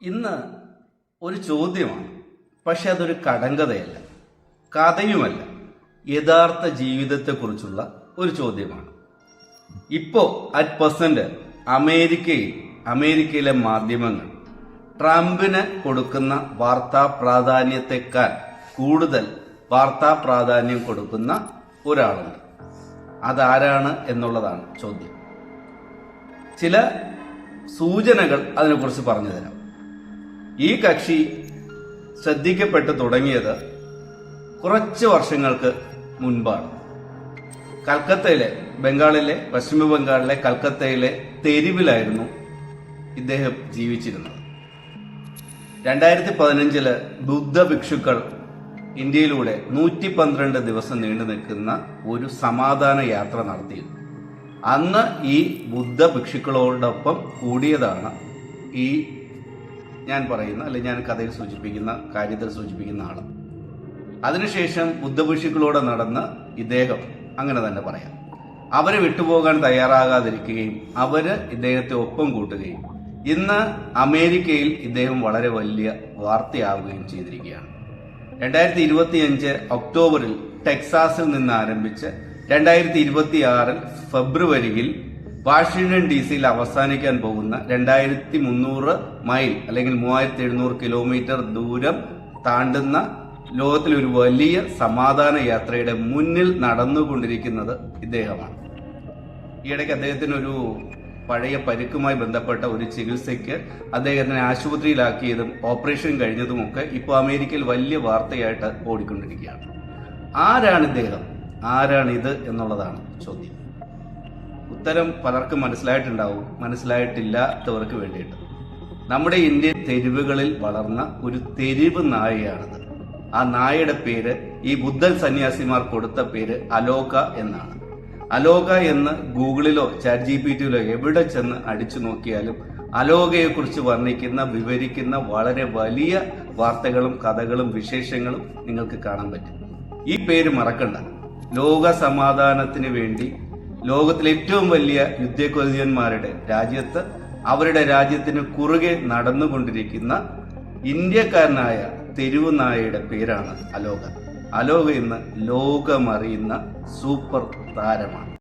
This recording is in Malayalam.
ഇന്ന് ഒരു ചോദ്യമാണ്, പക്ഷെ അതൊരു കടങ്കഥയല്ല, കഥയുമല്ല, യഥാർത്ഥ ജീവിതത്തെക്കുറിച്ചുള്ള ഒരു ചോദ്യമാണ്. ഇപ്പോൾ അറ്റ് പ്രസന്റ് അമേരിക്കയിലെ മാധ്യമങ്ങൾ ട്രംപിന് കൊടുക്കുന്ന വാർത്താ പ്രാധാന്യത്തെക്കാൾ കൂടുതൽ വാർത്താ പ്രാധാന്യം കൊടുക്കുന്ന ഒരാളുണ്ട്. അതാരാണ് എന്നുള്ളതാണ് ചോദ്യം. ചില സൂചനകൾ അതിനെക്കുറിച്ച് പറഞ്ഞു തരാം. ഈ കക്ഷി ശ്രദ്ധിക്കപ്പെട്ടു തുടങ്ങിയത് കുറച്ച് വർഷങ്ങൾക്ക് മുൻപാണ്. പശ്ചിമ ബംഗാളിലെ കൽക്കത്തയിലെ തെരുവിലായിരുന്നു ഇദ്ദേഹം ജീവിച്ചിരുന്നത്. 2015 ബുദ്ധ ഭിക്ഷുക്കൾ ഇന്ത്യയിലൂടെ 112 ദിവസം നീണ്ടു നിൽക്കുന്ന ഒരു സമാധാന യാത്ര നടത്തിയിരുന്നു. അന്ന് ഈ ബുദ്ധ ഭിക്ഷുക്കളോടൊപ്പം കൂടിയതാണ് ഈ ഞാൻ കഥയിൽ കാര്യത്തിൽ സൂചിപ്പിക്കുന്ന ആള്. അതിനുശേഷം ബുദ്ധഭിക്ഷുക്കളോട് നടന്ന് ഇദ്ദേഹം, അങ്ങനെ തന്നെ പറയാം, അവരെ വിട്ടുപോകാൻ തയ്യാറാകാതിരിക്കുകയും അവര് ഇദ്ദേഹത്തെ ഒപ്പം കൂട്ടുകയും ഇന്ന് അമേരിക്കയിൽ ഇദ്ദേഹം വളരെ വലിയ വാർത്തയാവുകയും ചെയ്തിരിക്കുകയാണ്. 2025 ഒക്ടോബറിൽ ടെക്സാസിൽ നിന്ന് ആരംഭിച്ച് 2026 ഫെബ്രുവരിയിൽ വാഷിംഗ്ടൺ DC-യിൽ അവസാനിക്കാൻ പോകുന്ന 2300 മൈൽ അല്ലെങ്കിൽ 3700 കിലോമീറ്റർ ദൂരം താണ്ടുന്ന ലോകത്തിലെ ഒരു വലിയ സമാധാന യാത്രയുടെ മുന്നിൽ നടന്നുകൊണ്ടിരിക്കുന്നത് ഇദ്ദേഹമാണ്. ഈയിടയ്ക്ക് അദ്ദേഹത്തിന് ഒരു പഴയ പരിക്കുമായി ബന്ധപ്പെട്ട ഒരു ചികിത്സയ്ക്ക് അദ്ദേഹത്തിനെ ആശുപത്രിയിലാക്കിയതും ഓപ്പറേഷൻ കഴിഞ്ഞതുമൊക്കെ ഇപ്പോൾ അമേരിക്കയിൽ വലിയ വാർത്തയായിട്ട് ഓടിക്കൊണ്ടിരിക്കുകയാണ്. ആരാണ് ഇദ്ദേഹം, ആരാണിത് എന്നുള്ളതാണ് ചോദ്യം. ഉത്തരം പലർക്കും മനസ്സിലായിട്ടുണ്ടാവും, മനസ്സിലായിട്ടില്ലാത്തവർക്ക് വേണ്ടിയിട്ട്. നമ്മുടെ ഇന്ത്യൻ തെരുവുകളിൽ വളർന്ന ഒരു തെരുവ് നായയാണിത്. ആ നായയുടെ പേര്, ഈ ബുദ്ധൻ സന്യാസിമാർ കൊടുത്ത പേര് അലോക എന്നാണ്. അലോക എന്ന് ഗൂഗിളിലോ ChatGPT-യിലോ എവിടെ ചെന്ന് അടിച്ചു നോക്കിയാലും അലോകയെക്കുറിച്ച് വിവരിക്കുന്ന വളരെ വലിയ വാർത്തകളും കഥകളും വിശേഷങ്ങളും നിങ്ങൾക്ക് കാണാൻ പറ്റും. ഈ പേര് മറക്കണ്ട. ലോക സമാധാനത്തിന് വേണ്ടി ലോകത്തിലെ ഏറ്റവും വലിയ യുദ്ധക്കൊതിയന്മാരുടെ രാജ്യത്ത്, അവരുടെ രാജ്യത്തിന് കുറുകെ നടന്നുകൊണ്ടിരിക്കുന്ന ഇന്ത്യക്കാരനായ തെരുവ് നായയുടെ പേരാണ് അലോക. അലോക ഇന്ന് ലോകമറിയുന്ന സൂപ്പർ താരമാണ്.